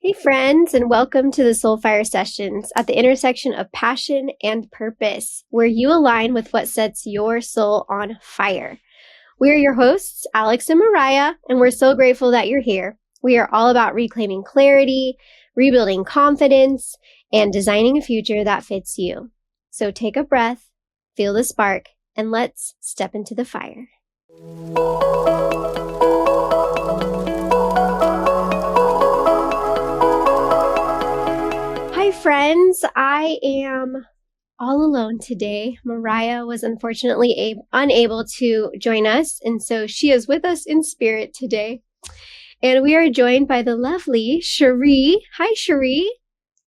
Hey, friends, and welcome to the Soulfire Sessions at the intersection of passion and purpose, where you align with what sets your soul on fire. We are your hosts, Alex and Mariah, and we're so grateful that you're here. We are all about reclaiming clarity, rebuilding confidence, and designing a future that fits you. So take a breath, feel the spark, and let's step into the fire. Hi, friends. I am all alone today. Mariah was unfortunately unable to join us, and so she is with us in spirit today. And we are joined by the lovely Cheri. Hi, Cheri.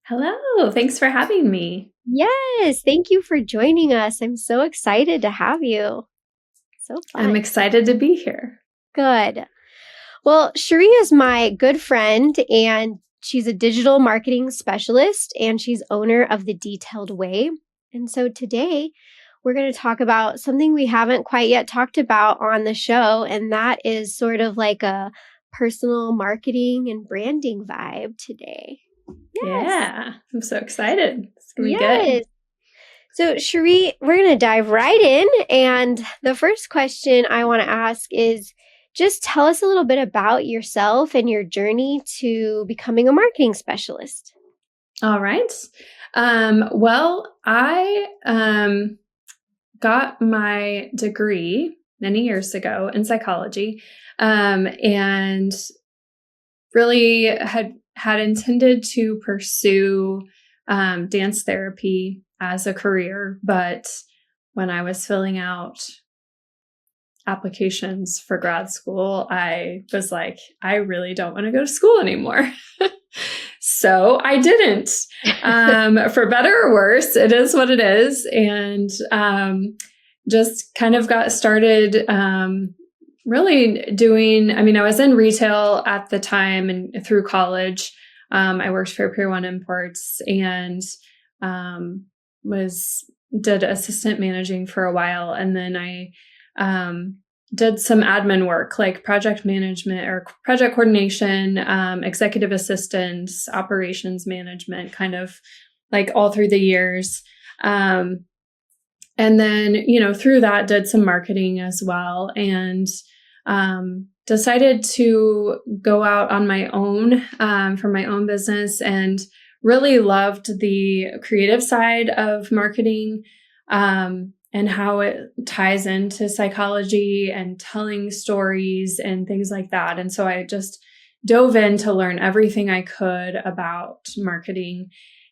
Hello. Thanks for having me. Yes, thank you for joining us. I'm so excited to have you. So fun. I'm excited to be here. Good. Well, Cheri is my good friend, and she's a digital marketing specialist, and she's owner of The Detailed Way. And so today we're going to talk about something we haven't quite yet talked about on the show, and that is sort of like a personal marketing and branding vibe today. Yes. Yeah, I'm so excited. It's going to be good. So, Cheri, we're going to dive right in. And the first question I want to ask is, just tell us a little bit about yourself and your journey to becoming a marketing specialist. All right. Well, I got my degree many years ago in psychology, and really had intended to pursue dance therapy as a career. But when I was filling out applications for grad school, I was like, I really don't want to go to school anymore. So I didn't. For better or worse, it is what it is. And just kind of got started really doing, I was in retail at the time and through college. I worked for Pier 1 Imports and did assistant managing for a while. And then I did some admin work like project management or project coordination, executive assistance, operations management, kind of like all through the years. And then, through that did some marketing as well, and decided to go out on my own for my own business, and really loved the creative side of marketing. And how it ties into psychology and telling stories and things like that. And so I just dove in to learn everything I could about marketing,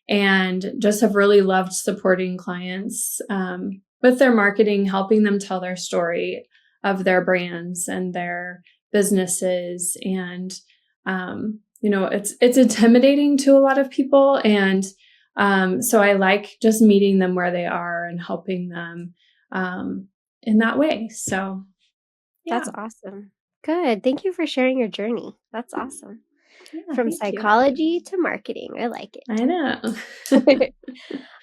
and just have really loved supporting clients with their marketing, helping them tell their story of their brands and their businesses. And, it's intimidating to a lot of people. And so I like just meeting them where they are and helping them in that way. So yeah. That's awesome. Good. Thank you for sharing your journey. That's awesome. Yeah, from psychology to marketing. I like it. I know.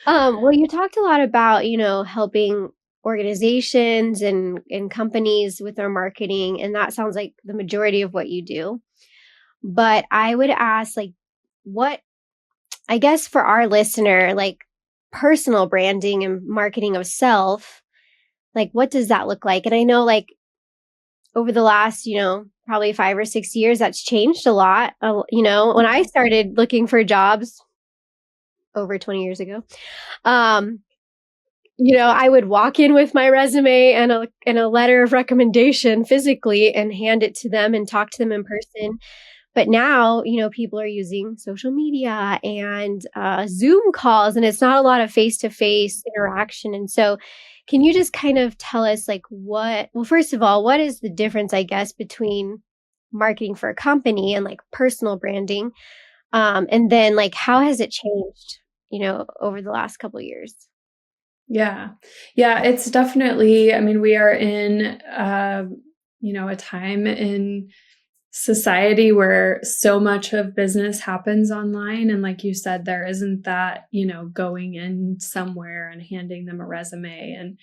Well, you talked a lot about, helping organizations and companies with their marketing, and that sounds like the majority of what you do. But I would ask, what, I guess for our listener, personal branding and marketing of self, what does that look like? And I know over the last, probably 5 or 6 years, that's changed a lot. When I started looking for jobs over 20 years ago, I would walk in with my resume and a letter of recommendation physically and hand it to them and talk to them in person. But now, people are using social media and Zoom calls, and it's not a lot of face-to-face interaction. And so can you just kind of tell us first of all, what is the difference, I guess, between marketing for a company and personal branding? And then how has it changed, over the last couple of years? Yeah, it's definitely, we are in, a time in society where so much of business happens online. And like you said, there isn't that, going in somewhere and handing them a resume. And,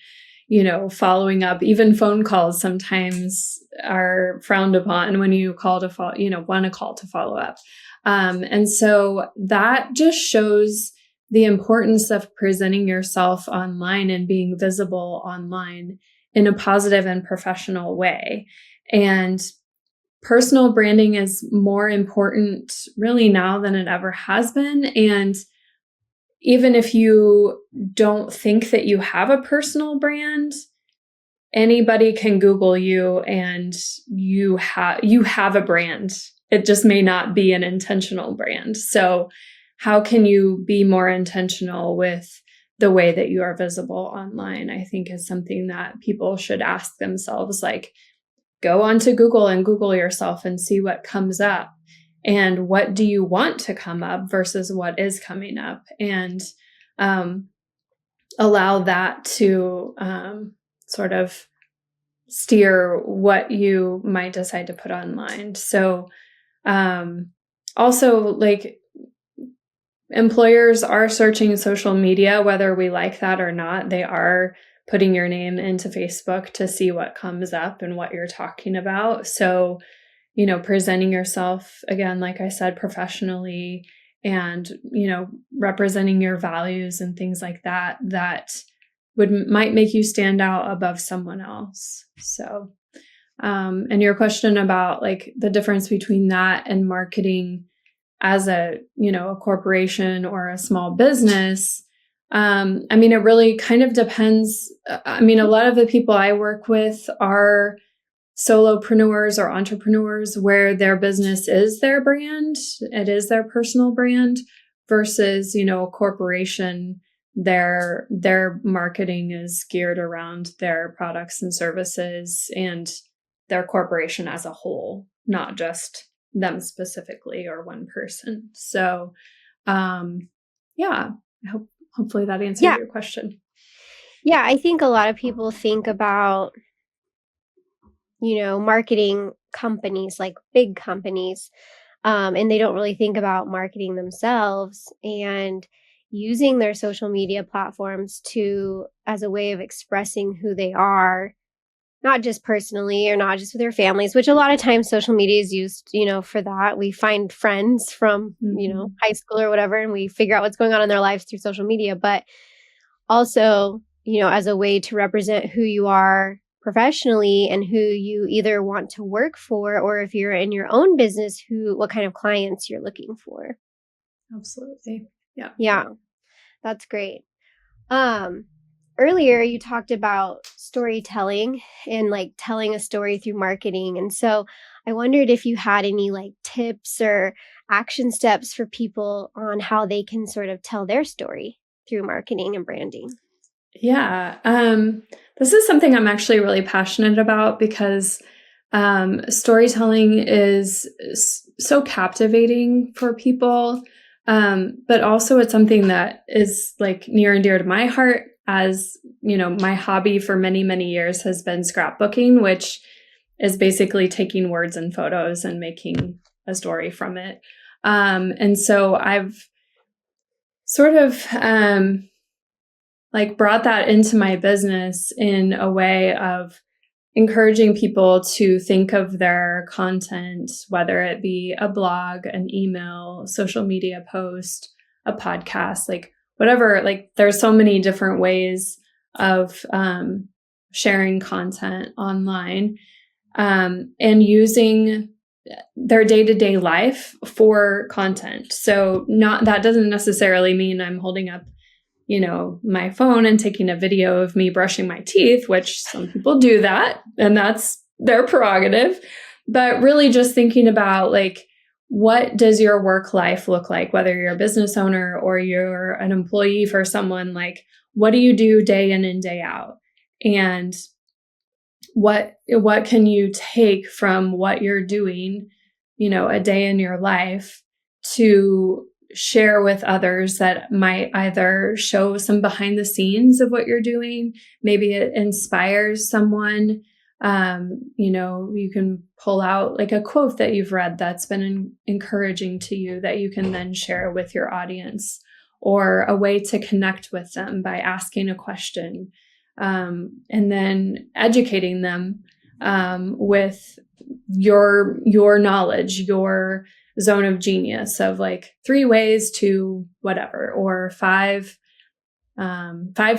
following up. Even phone calls sometimes are frowned upon when you want a call to follow up. And so that just shows the importance of presenting yourself online and being visible online in a positive and professional way. And personal branding is more important really now than it ever has been. And even if you don't think that you have a personal brand, anybody can Google you and you have a brand. It just may not be an intentional brand. So how can you be more intentional with the way that you are visible online? I think is something that people should ask themselves, like, go onto Google and Google yourself and see what comes up. And what do you want to come up versus what is coming up? And allow that to sort of steer what you might decide to put online. So also, like, employers are searching social media, whether we like that or not. They are putting your name into Facebook to see what comes up and what you're talking about. So, presenting yourself, again, like I said, professionally and, representing your values and things like that, might make you stand out above someone else. So, and your question about like the difference between that and marketing as a corporation or a small business. It really kind of depends. A lot of the people I work with are solopreneurs or entrepreneurs where their business is their brand. It is their personal brand versus, a corporation. Their marketing is geared around their products and services and their corporation as a whole, not just them specifically or one person. So, hopefully that answered your question. Yeah, I think a lot of people think about, marketing companies, like big companies, and they don't really think about marketing themselves and using their social media platforms as a way of expressing who they are, not just personally or not just with their families, which a lot of times social media is used, for that. We find friends from, high school or whatever, and we figure out what's going on in their lives through social media, but also, as a way to represent who you are professionally and who you either want to work for, or if you're in your own business, what kind of clients you're looking for. Absolutely. Yeah. Yeah. That's great. Earlier you talked about storytelling and like telling a story through marketing. And so I wondered if you had any like tips or action steps for people on how they can sort of tell their story through marketing and branding. Yeah. This is something I'm actually really passionate about because storytelling is so captivating for people. But also it's something that is like near and dear to my heart, as my hobby for many, many years has been scrapbooking, which is basically taking words and photos and making a story from it. And so I've sort of brought that into my business in a way of encouraging people to think of their content, whether it be a blog, an email, social media post, a podcast, like whatever. Like there's so many different ways of sharing content online, and using their day-to-day life for content. So that doesn't necessarily mean I'm holding up my phone and taking a video of me brushing my teeth, which some people do that, and that's their prerogative. But really just thinking about like, what does your work life look like, whether you're a business owner or you're an employee for someone, like what do you do day in and day out? And what can you take from what you're doing, a day in your life to share with others that might either show some behind the scenes of what you're doing. Maybe it inspires someone. You can pull out like a quote that you've read that's been encouraging to you that you can then share with your audience, or a way to connect with them by asking a question. and then educating them with your knowledge, your zone of genius of like 3 ways to whatever, or 5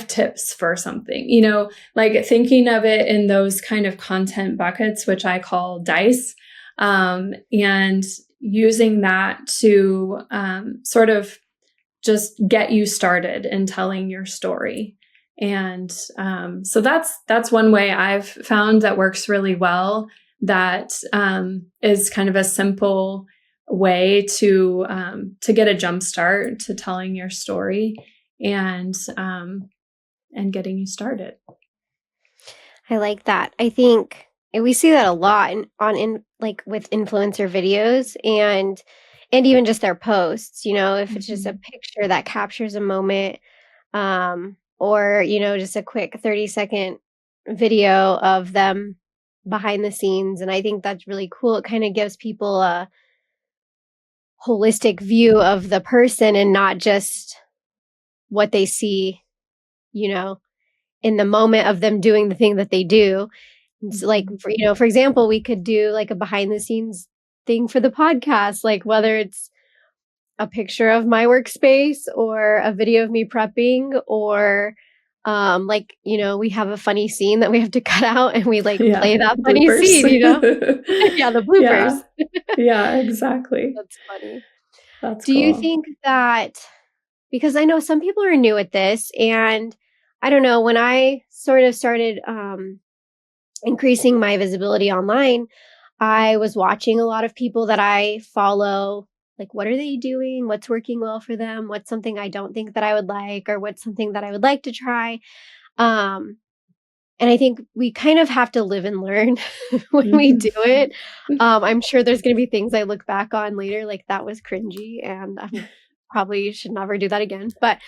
tips for something, like thinking of it in those kind of content buckets, which I call dice, and using that to sort of just get you started in telling your story. And so that's one way I've found that works really well. That is kind of a simple way to get a jump start to telling your story and getting you started. I like that. I think we see that a lot like with influencer videos and even just their posts, if it's just a picture that captures a moment, or, just a quick 30-second video of them behind the scenes. And I think that's really cool. It kind of gives people a holistic view of the person and not just what they see, in the moment of them doing the thing that they do. It's like, for example, we could do like a behind the scenes thing for the podcast, like whether it's a picture of my workspace or a video of me prepping, or we have a funny scene that we have to cut out and we like play that funny bloopers. scene, yeah, the bloopers. Yeah, exactly. That's funny. That's Do cool. you think that, because I know some people are new at this, and I don't know, when I sort of started increasing my visibility online, I was watching a lot of people that I follow. Like, what are they doing? What's working well for them? What's something I don't think that I would like, or what's something that I would like to try? And I think we kind of have to live and learn when we do it. I'm sure there's going to be things I look back on later, like that was cringy, and I probably should never do that again. But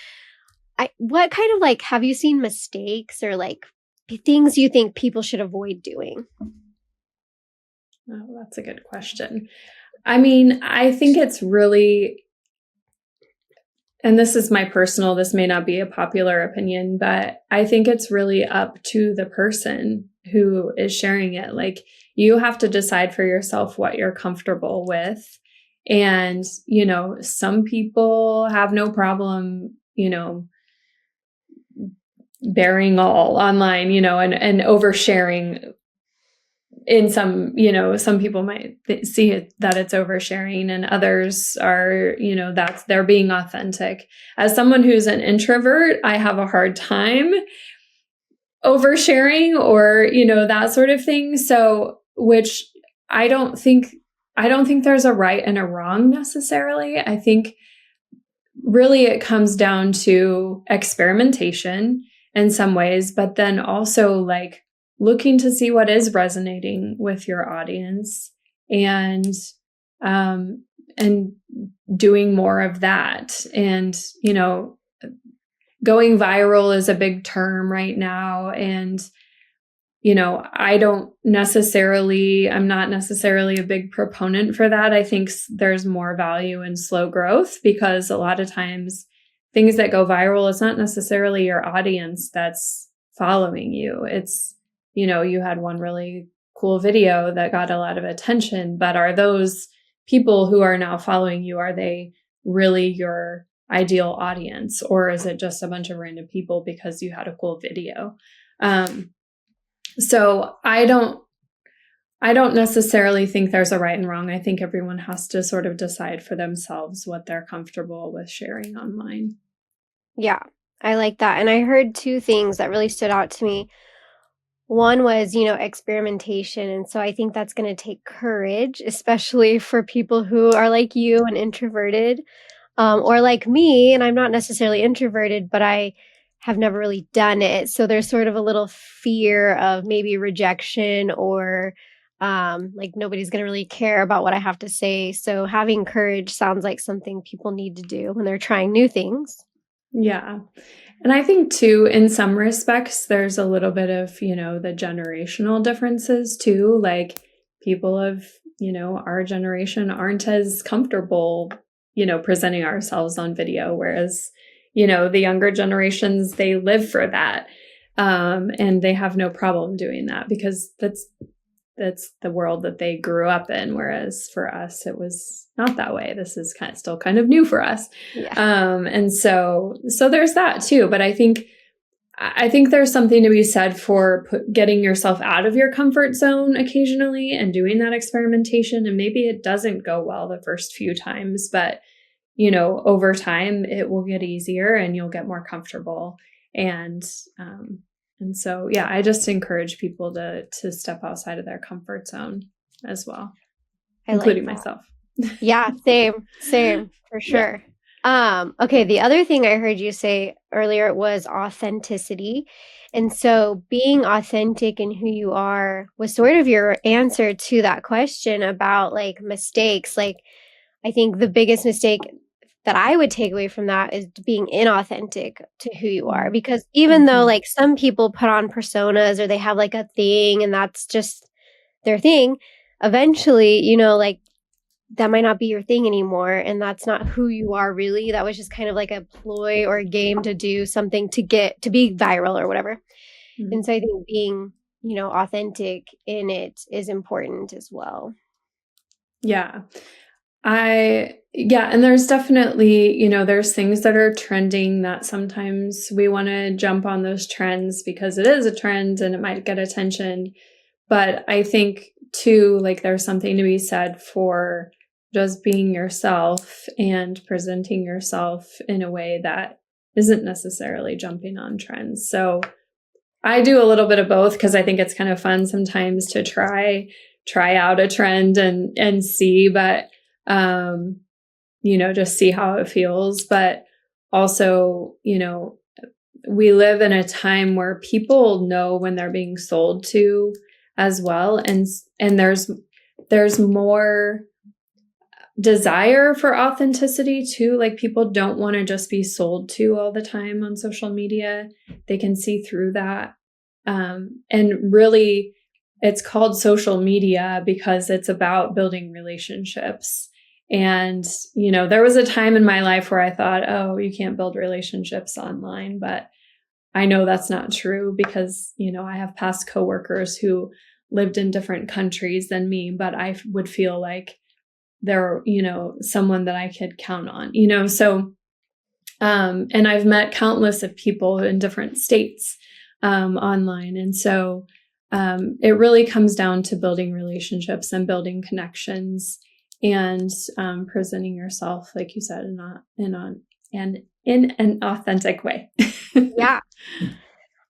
what kind of like, have you seen mistakes or like things you think people should avoid doing? Oh, that's a good question. I mean, I think it's really, and this is my personal, this may not be a popular opinion, but I think it's really up to the person who is sharing it. Like, you have to decide for yourself what you're comfortable with. And, some people have no problem, bearing all online, and oversharing. In some, some people might see it that it's oversharing, and others are, that's they're being authentic. As someone who's an introvert, I have a hard time oversharing or, that sort of thing. So, which I don't think there's a right and a wrong necessarily. I think really it comes down to experimentation in some ways, but then also like looking to see what is resonating with your audience and doing more of that. And, going viral is a big term right now. And, I'm not necessarily a big proponent for that. I think there's more value in slow growth, because a lot of times things that go viral, it's not necessarily your audience that's following you. It's, you had one really cool video that got a lot of attention, but are those people who are now following you, are they really your ideal audience? Or is it just a bunch of random people because you had a cool video? So I don't necessarily think there's a right and wrong. I think everyone has to sort of decide for themselves what they're comfortable with sharing online. Yeah, I like that. And I heard 2 things that really stood out to me. One was, experimentation. And so I think that's going to take courage, especially for people who are like you and introverted, or like me. And I'm not necessarily introverted, but I have never really done it. So there's sort of a little fear of maybe rejection, or like nobody's going to really care about what I have to say. So having courage sounds like something people need to do when they're trying new things. Yeah. And I think too, in some respects, there's a little bit of, the generational differences too. Like, people of, our generation aren't as comfortable, presenting ourselves on video. Whereas, the younger generations, they live for that. And they have no problem doing that because that's the world that they grew up in. Whereas for us, it was not that way. This is still kind of new for us. Yeah. And so there's that too. But I think there's something to be said for getting yourself out of your comfort zone occasionally and doing that experimentation. And maybe it doesn't go well the first few times, but over time it will get easier and you'll get more comfortable. And so, yeah, I just encourage people to step outside of their comfort zone as well, including myself. Yeah, same for sure. Yeah. Okay, the other thing I heard you say earlier was authenticity. And so being authentic in who you are was sort of your answer to that question about like mistakes. Like, I think the biggest mistake that I would take away from that is being inauthentic to who you are. Because even though like some people put on personas or they have like a thing and that's just their thing, eventually, like that might not be your thing anymore. And that's not who you are really. That was just kind of like a ploy or a game to do something to be viral or whatever. And so I think being, authentic in it is important as well. Yeah. And there's definitely, there's things that are trending that sometimes we want to jump on those trends because it is a trend and it might get attention. But I think too, like there's something to be said for just being yourself and presenting yourself in a way that isn't necessarily jumping on trends. So I do a little bit of both because I think it's kind of fun sometimes to try out a trend and see, but just see how it feels. But also, we live in a time where people know when they're being sold to as well. And there's more desire for authenticity too. Like people don't want to just be sold to all the time on social media. They can see through that. And really it's called social media because it's about building relationships. And, there was a time in my life where I thought, oh, you can't build relationships online, but I know that's not true because, I have past coworkers who lived in different countries than me, but I would feel like they're, someone that I could count on, so, and I've met countless of people in different states, online. And so, it really comes down to building relationships and building connections and, presenting yourself, like you said, in an authentic way. Yeah.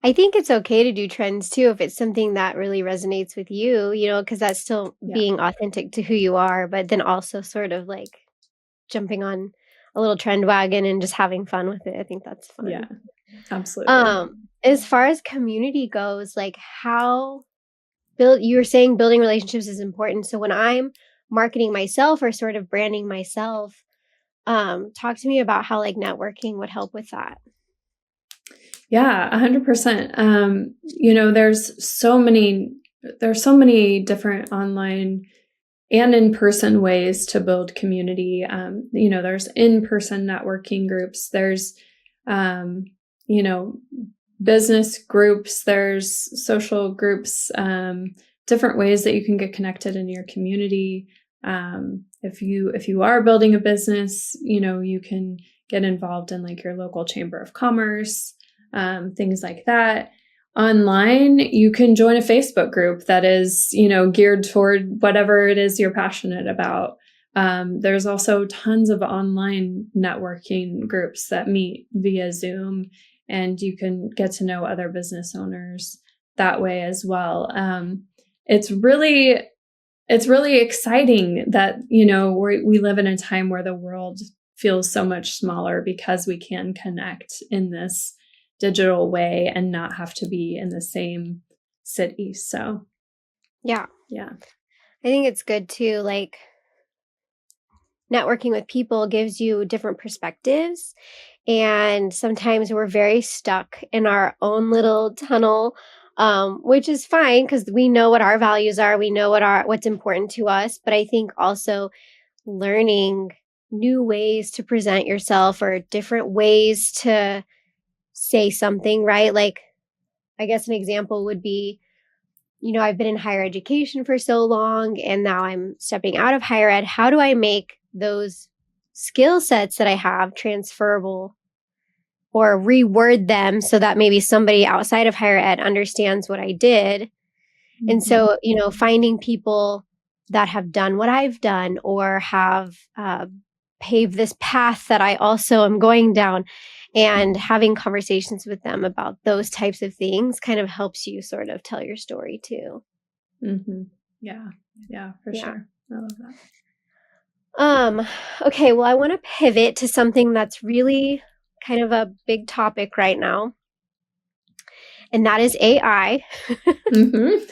I think it's okay to do trends too if it's something that really resonates with you, because that's still being authentic to who you are, but then also sort of like jumping on a little trend wagon and just having fun with it. I think that's fun. Yeah, absolutely. As far as community goes, like you were saying building relationships is important. So when I'm marketing myself or sort of branding myself, talk to me about how like networking would help with that. Yeah, 100%. There's so many different online and in-person ways to build community. There's in-person networking groups. There's, business groups. There's social groups, different ways that you can get connected in your community. If you are building a business, you can get involved in like your local chamber of commerce, things like that. Online, you can join a Facebook group that is, geared toward whatever it is you're passionate about. There's also tons of online networking groups that meet via Zoom, and you can get to know other business owners that way as well. It's really exciting that, we live in a time where the world feels so much smaller because we can connect in this digital way and not have to be in the same city. So, yeah. I think it's good too. Like networking with people gives you different perspectives. And sometimes we're very stuck in our own little tunnel, which is fine because we know what our values are. We know what's important to us. But I think also learning new ways to present yourself or different ways to say something, right? Like I guess an example would be, I've been in higher education for so long and now I'm stepping out of higher ed. How do I make those skill sets that I have transferable or reword them so that maybe somebody outside of higher ed understands what I did? And Mhm. so, finding people that have done what I've done or have paved this path that I also am going down and having conversations with them about those types of things kind of helps you sort of tell your story too. Mhm. Yeah. Yeah, for Yeah. sure. I love that. Um, okay, well, I want to pivot to something that's really kind of a big topic right now, and that is AI. Mhm.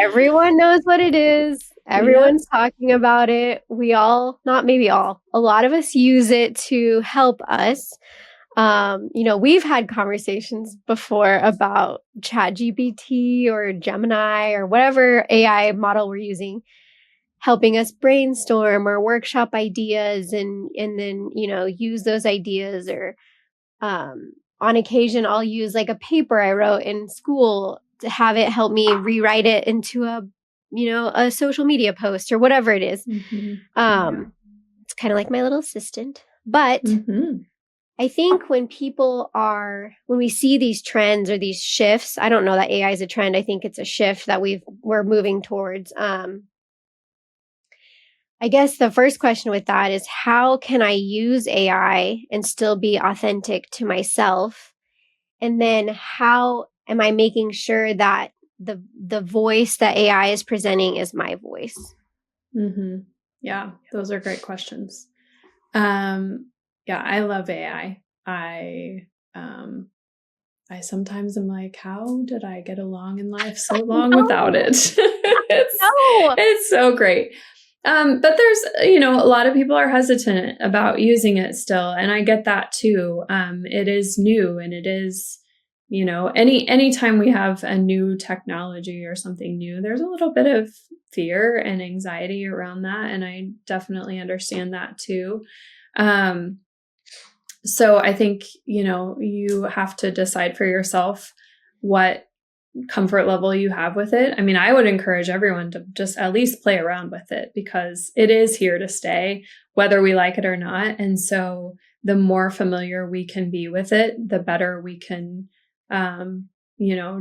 Everyone knows what it is. Yep. Everyone's talking about it. We all, not maybe all, a lot of us use it to help us. We've had conversations before about ChatGPT or Gemini or whatever AI model we're using, helping us brainstorm or workshop ideas and then, use those ideas or on occasion I'll use like a paper I wrote in school to have it help me rewrite it into a social media post or whatever it is. Mhm. Yeah. It's kind of like my little assistant. But Mhm. I think when we see these trends or these shifts, I don't know that AI is a trend. I think it's a shift that we're moving towards. I guess the first question with that is how can I use AI and still be authentic to myself? And then how am I making sure that the voice that AI is presenting is my voice? Mhm. Yeah, those are great questions. Um, yeah, I love AI. I sometimes am like, how did I get along in life so long without No, it? it's no. it's so great. But there's, a lot of people are hesitant about using it still, and I get that too. It is new, and it is, anytime we have a new technology or something new, there's a little bit of fear and anxiety around that, and I definitely understand that too. Um, so I think, you have to decide for yourself what comfort level you have with it. I mean, I would encourage everyone to just at least play around with it because it is here to stay, whether we like it or not. And so the more familiar we can be with it, the better we can,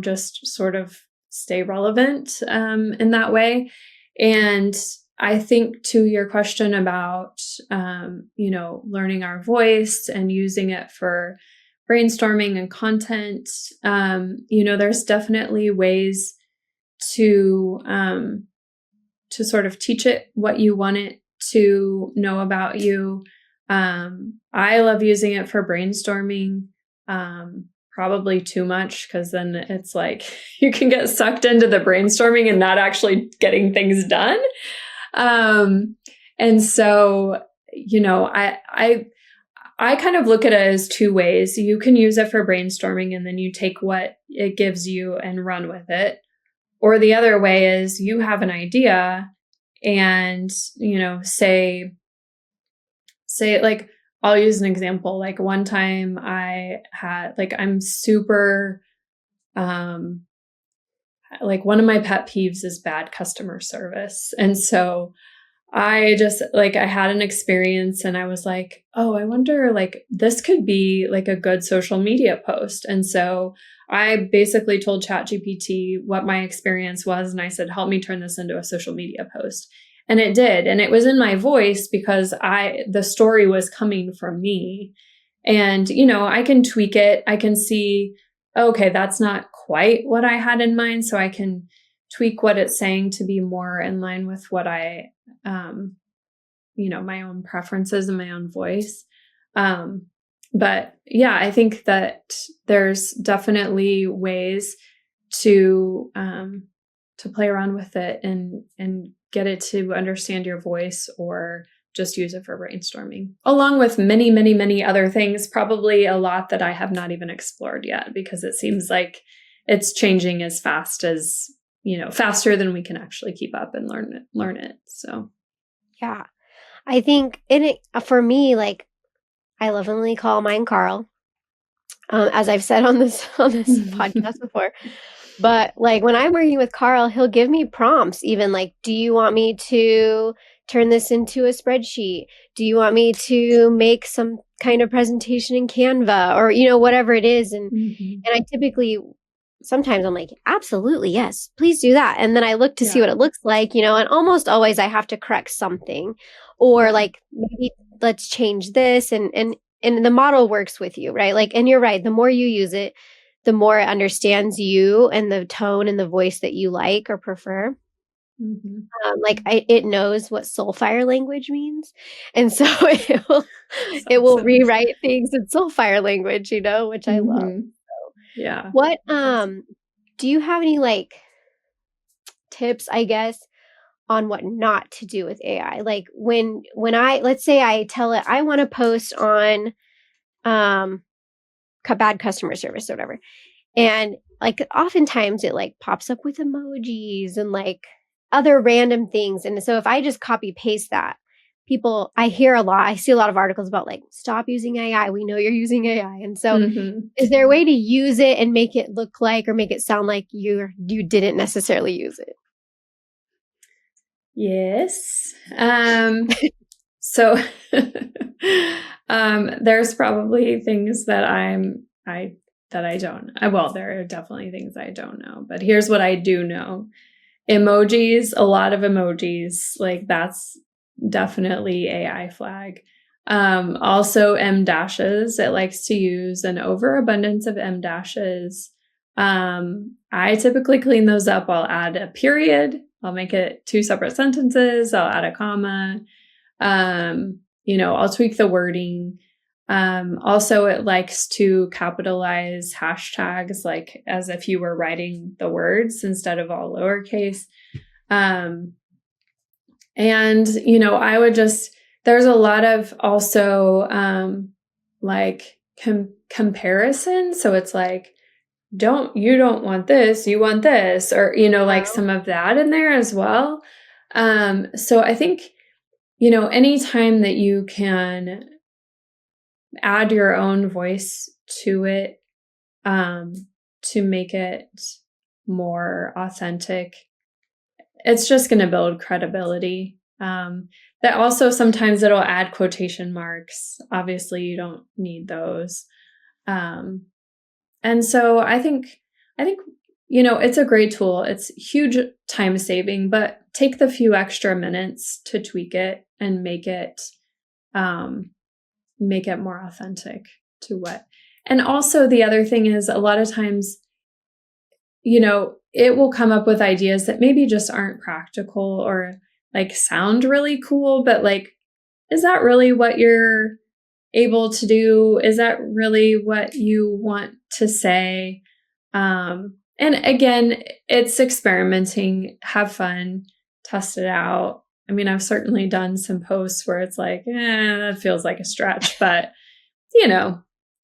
just sort of stay relevant in that way. And I think to your question about, learning our voice and using it for brainstorming and content, there's definitely ways to sort of teach it what you want it to know about you. I love using it for brainstorming. Probably too much because then it's like you can get sucked into the brainstorming and not actually getting things done. Um, and so, I kind of look at it as two ways. You can use it for brainstorming and then you take what it gives you and run with it. Or the other way is you have an idea and, say like, I'll use an example. Like one time I had, like, I'm super, um, like one of my pet peeves is bad customer service. And so I just like I had an experience and I was like, "Oh, I wonder like this could be like a good social media post." And so I basically told ChatGPT what my experience was and I said, "Help me turn this into a social media post." And it did. And it was in my voice because the story was coming from me. And, I can tweak it. I can see, okay, that's not quite what I had in mind, so I can tweak what it's saying to be more in line with what um, my own preferences and my own voice. Um, but yeah, I think that there's definitely ways to play around with it and get it to understand your voice or just use it for brainstorming, along with many, many, many other things, probably a lot that I have not even explored yet because it seems like it's changing as fast as, faster than we can actually keep up and learn it. So Yeah. I think in it for me, like I lovingly call mine Carl. as I've said on this podcast before. But like when I'm working with Carl, he'll give me prompts, even like, do you want me to turn this into a spreadsheet? Do you want me to make some kind of presentation in Canva or, whatever it is? And I typically, sometimes I'm like, absolutely, yes, please do that. And then I look to see what it looks like, and almost always I have to correct something or like maybe let's change this and the model works with you, right? Like, and you're right, the more you use it, the more it understands you and the tone and the voice that you like or prefer. It knows what soulfire language means, and so it will rewrite things in soulfire language, which I love. So, Yeah. what do you have any like tips, I guess, on what not to do with AI? Like when let's say I tell it I want to post on bad customer service or whatever. And like oftentimes it like pops up with emojis and like other random things. And so if I just copy paste that, I see a lot of articles about like, stop using AI. We know you're using AI. And so is there a way to use it and make it look like or make it sound like you didn't necessarily use it? Yes. So there's probably things that I don't. Well, there are definitely things I don't know, but here's what I do know. Emojis, a lot of emojis, like that's definitely AI flag. Also M dashes, it likes to use an overabundance of M dashes. I typically clean those up. I'll add a period. I'll make it 2 separate sentences. I'll add a comma. I'll tweak the wording. Also, it likes to capitalize hashtags, like as if you were writing the words instead of all lowercase. I would there's a lot of also like comparison. So it's like, you don't want this, you want this, or, like some of that in there as well. So I think, anytime that you can add your own voice to it, to make it more authentic, it's just going to build credibility. That also sometimes it'll add quotation marks. Obviously, you don't need those. And so I think, it's a great tool. It's huge time saving, but take the few extra minutes to tweak it and make it more authentic to what. And also the other thing is a lot of times, it will come up with ideas that maybe just aren't practical or like sound really cool, but like, is that really what you're able to do? Is that really what you want to say? And again, it's experimenting, have fun, test it out. I mean, I've certainly done some posts where it's like, that feels like a stretch, but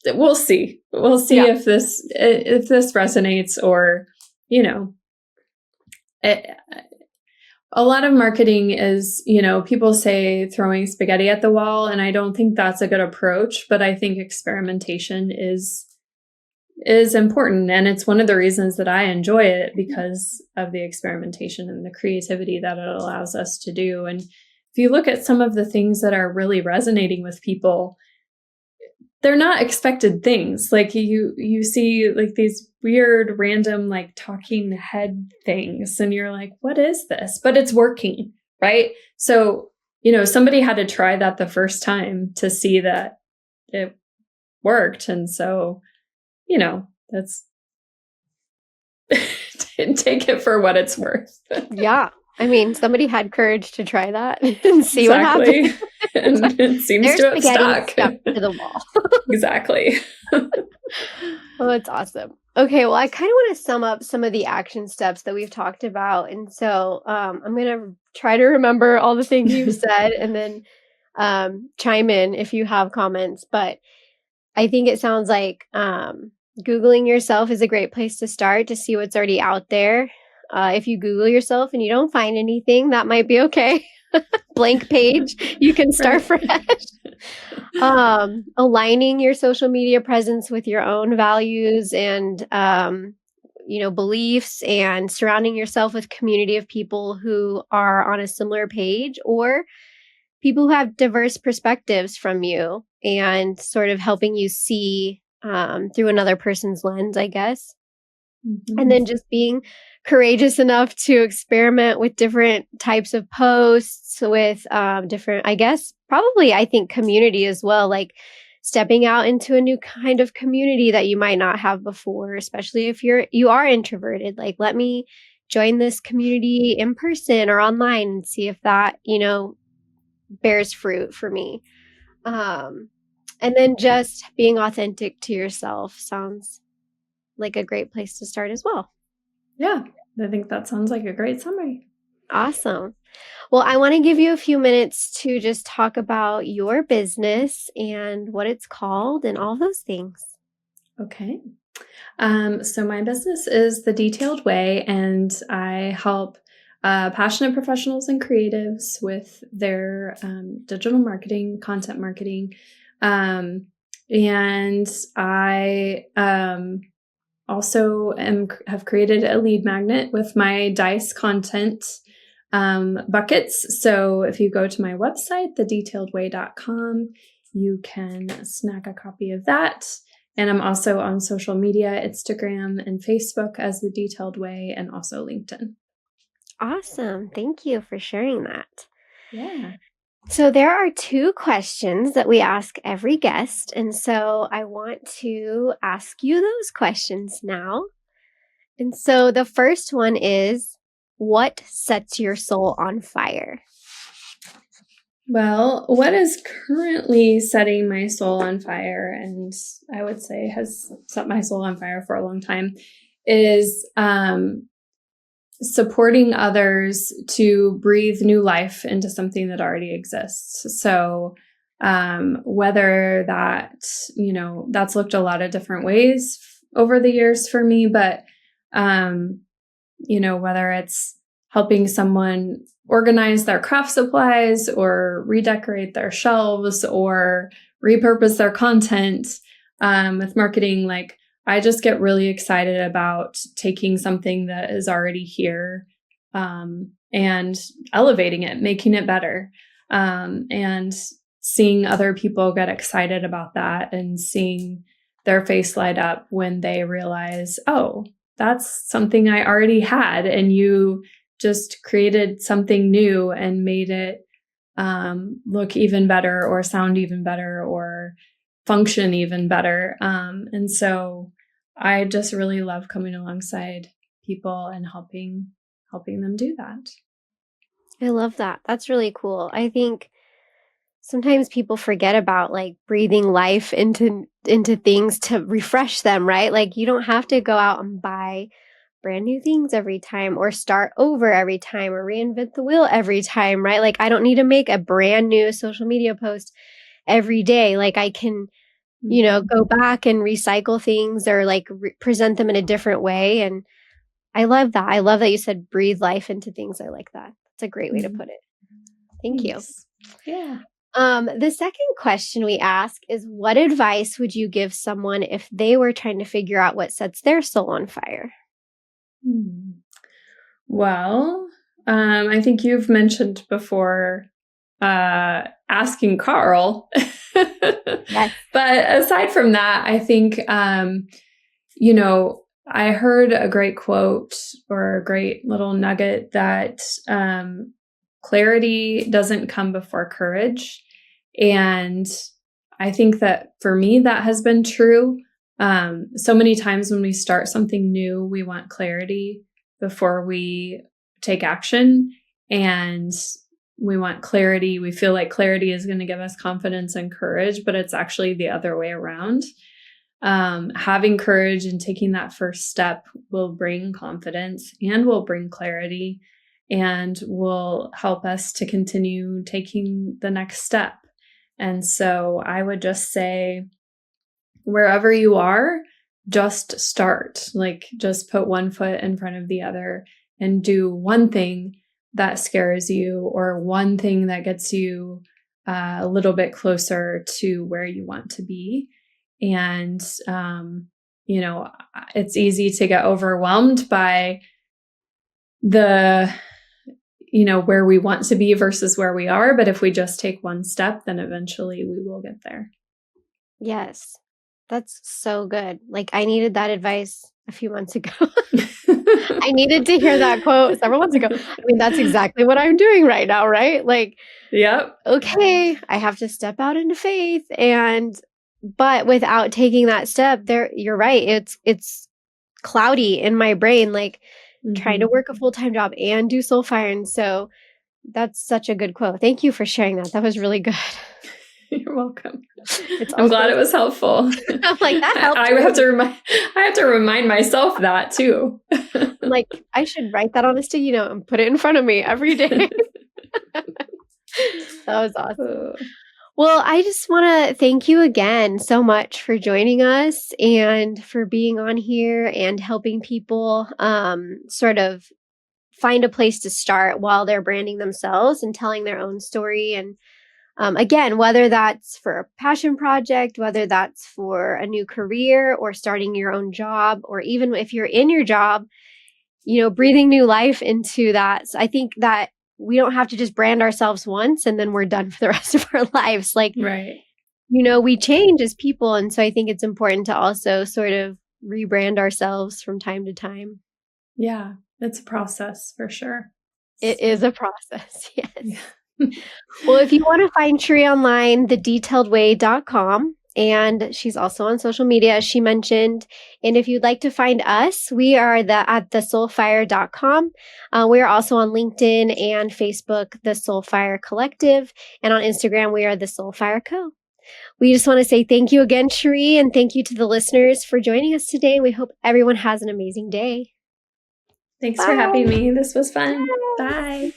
we'll see. We'll see if this resonates or, a lot of marketing is, people say throwing spaghetti at the wall, and I don't think that's a good approach, but I think experimentation is important. And it's one of the reasons that I enjoy it, because of the experimentation and the creativity that it allows us to do. And if you look at some of the things that are really resonating with people, they're not expected things. Like you see like these weird, random, like talking head things, and you're like, what is this? But it's working, right? So, somebody had to try that the first time to see that it worked. And so, that's take it for what it's worth. Yeah. I mean, somebody had courage to try that and see what happened. And it seems to have stuck to the wall. Exactly. Oh, that's awesome. Okay, well, I kind of want to sum up some of the action steps that we've talked about. And so I'm going to try to remember all the things you've said and then chime in if you have comments. But I think it sounds like Googling yourself is a great place to start to see what's already out there. If you Google yourself and you don't find anything, that might be okay. Blank page, you can start Right. fresh. Aligning your social media presence with your own values and, beliefs, and surrounding yourself with community of people who are on a similar page, or people who have diverse perspectives from you, and sort of helping you see, through another person's lens, I guess. And Mhm. then just being courageous enough to experiment with different types of posts, with, different, I guess, probably, I think, community as well, like stepping out into a new kind of community that you might not have before, especially if you are introverted. Like, let me join this community in person or online and see if that, bears fruit for me. Um, and then just being authentic to yourself sounds like a great place to start as well. Yeah, I think that sounds like a great summary. Awesome. Well, I want to give you a few minutes to just talk about your business and what it's called and all those things. Okay. So my business is The Detailed Way, and I help passionate professionals and creatives with their digital marketing, content marketing. Um, and I also have created a lead magnet with my Dice content buckets. So if you go to my website, thedetailedway.com, you can snag a copy of that. And I'm also on social media, Instagram and Facebook as The Detailed Way, and also LinkedIn. Awesome. Thank you for sharing that. Yeah. So, there are two questions that we ask every guest. And so, I want to ask you those questions now. And so, the first one is, what sets your soul on fire? Well, what is currently setting my soul on fire, and I would say has set my soul on fire for a long time, is supporting others to breathe new life into something that already exists. So, whether that, that's looked a lot of different ways over the years for me, but, whether it's helping someone organize their craft supplies or redecorate their shelves or repurpose their content with marketing, like I just get really excited about taking something that is already here and elevating it, making it better, and seeing other people get excited about that and seeing their face light up when they realize, oh, that's something I already had. And you just created something new and made it look even better or sound even better or function even better. And so I just really love coming alongside people and helping them do that. I love that. That's really cool. I think sometimes people forget about, like, breathing life into things to refresh them, right? Like, you don't have to go out and buy brand new things every time, or start over every time, or reinvent the wheel every time, right? Like, I don't need to make a brand new social media post every day. Like, I can, Mhm. go back and recycle things, or like present them in a different way. And I love that. I love that you said breathe life into things. I like that. That's a great way to Mhm. put it. Thank you. Thanks. Yeah. The second question we ask is, what advice would you give someone if they were trying to figure out what sets their soul on fire? Hmm. Well, I think you've mentioned before asking Carl. Yes. But aside from that, I think, I heard a great quote or a great little nugget that clarity doesn't come before courage. And I think that for me, that has been true. So many times when we start something new, we want clarity before we take action. And we want clarity. We feel like clarity is going to give us confidence and courage, but it's actually the other way around. Having courage and taking that first step will bring confidence and will bring clarity and will help us to continue taking the next step. And so I would just say, wherever you are, just start. Like, just put one foot in front of the other and do one thing that scares you, or one thing that gets you a little bit closer to where you want to be. And, it's easy to get overwhelmed by the, where we want to be versus where we are. But if we just take one step, then eventually we will get there. Yes. That's so good. Like, I needed that advice a few months ago. I needed to hear that quote several months ago. I mean, that's exactly what I'm doing right now, right? Like, yep. Okay, I have to step out into faith, but without taking that step, you're right. It's cloudy in my brain, like trying to work a full-time job and do soul fire. And so that's such a good quote. Thank you for sharing that. That was really good. You're welcome. I'm glad it was helpful. I'm like, that helped. I have to remind myself that too. I'm like, I should write that on a sticky note and put it in front of me every day. That was awesome. Well, I just want to thank you again so much for joining us and for being on here and helping people sort of find a place to start while they're branding themselves and telling their own story. And again, whether that's for a passion project, whether that's for a new career or starting your own job, or even if you're in your job, breathing new life into that. So I think that we don't have to just brand ourselves once and then we're done for the rest of our lives. Like, right. We change as people. And so I think it's important to also sort of rebrand ourselves from time to time. Yeah, it's a process for sure. It is a process. Yes. Yeah. Well, if you want to find Cheri online, thedetailedway.com. And she's also on social media, as she mentioned. And if you'd like to find us, we are at thesoulfire.com. We are also on LinkedIn and Facebook, The Soulfire Collective. And on Instagram, we are The Soulfire Co. We just want to say thank you again, Cheri, and thank you to the listeners for joining us today. We hope everyone has an amazing day. Thanks for having me. This was fun. Bye.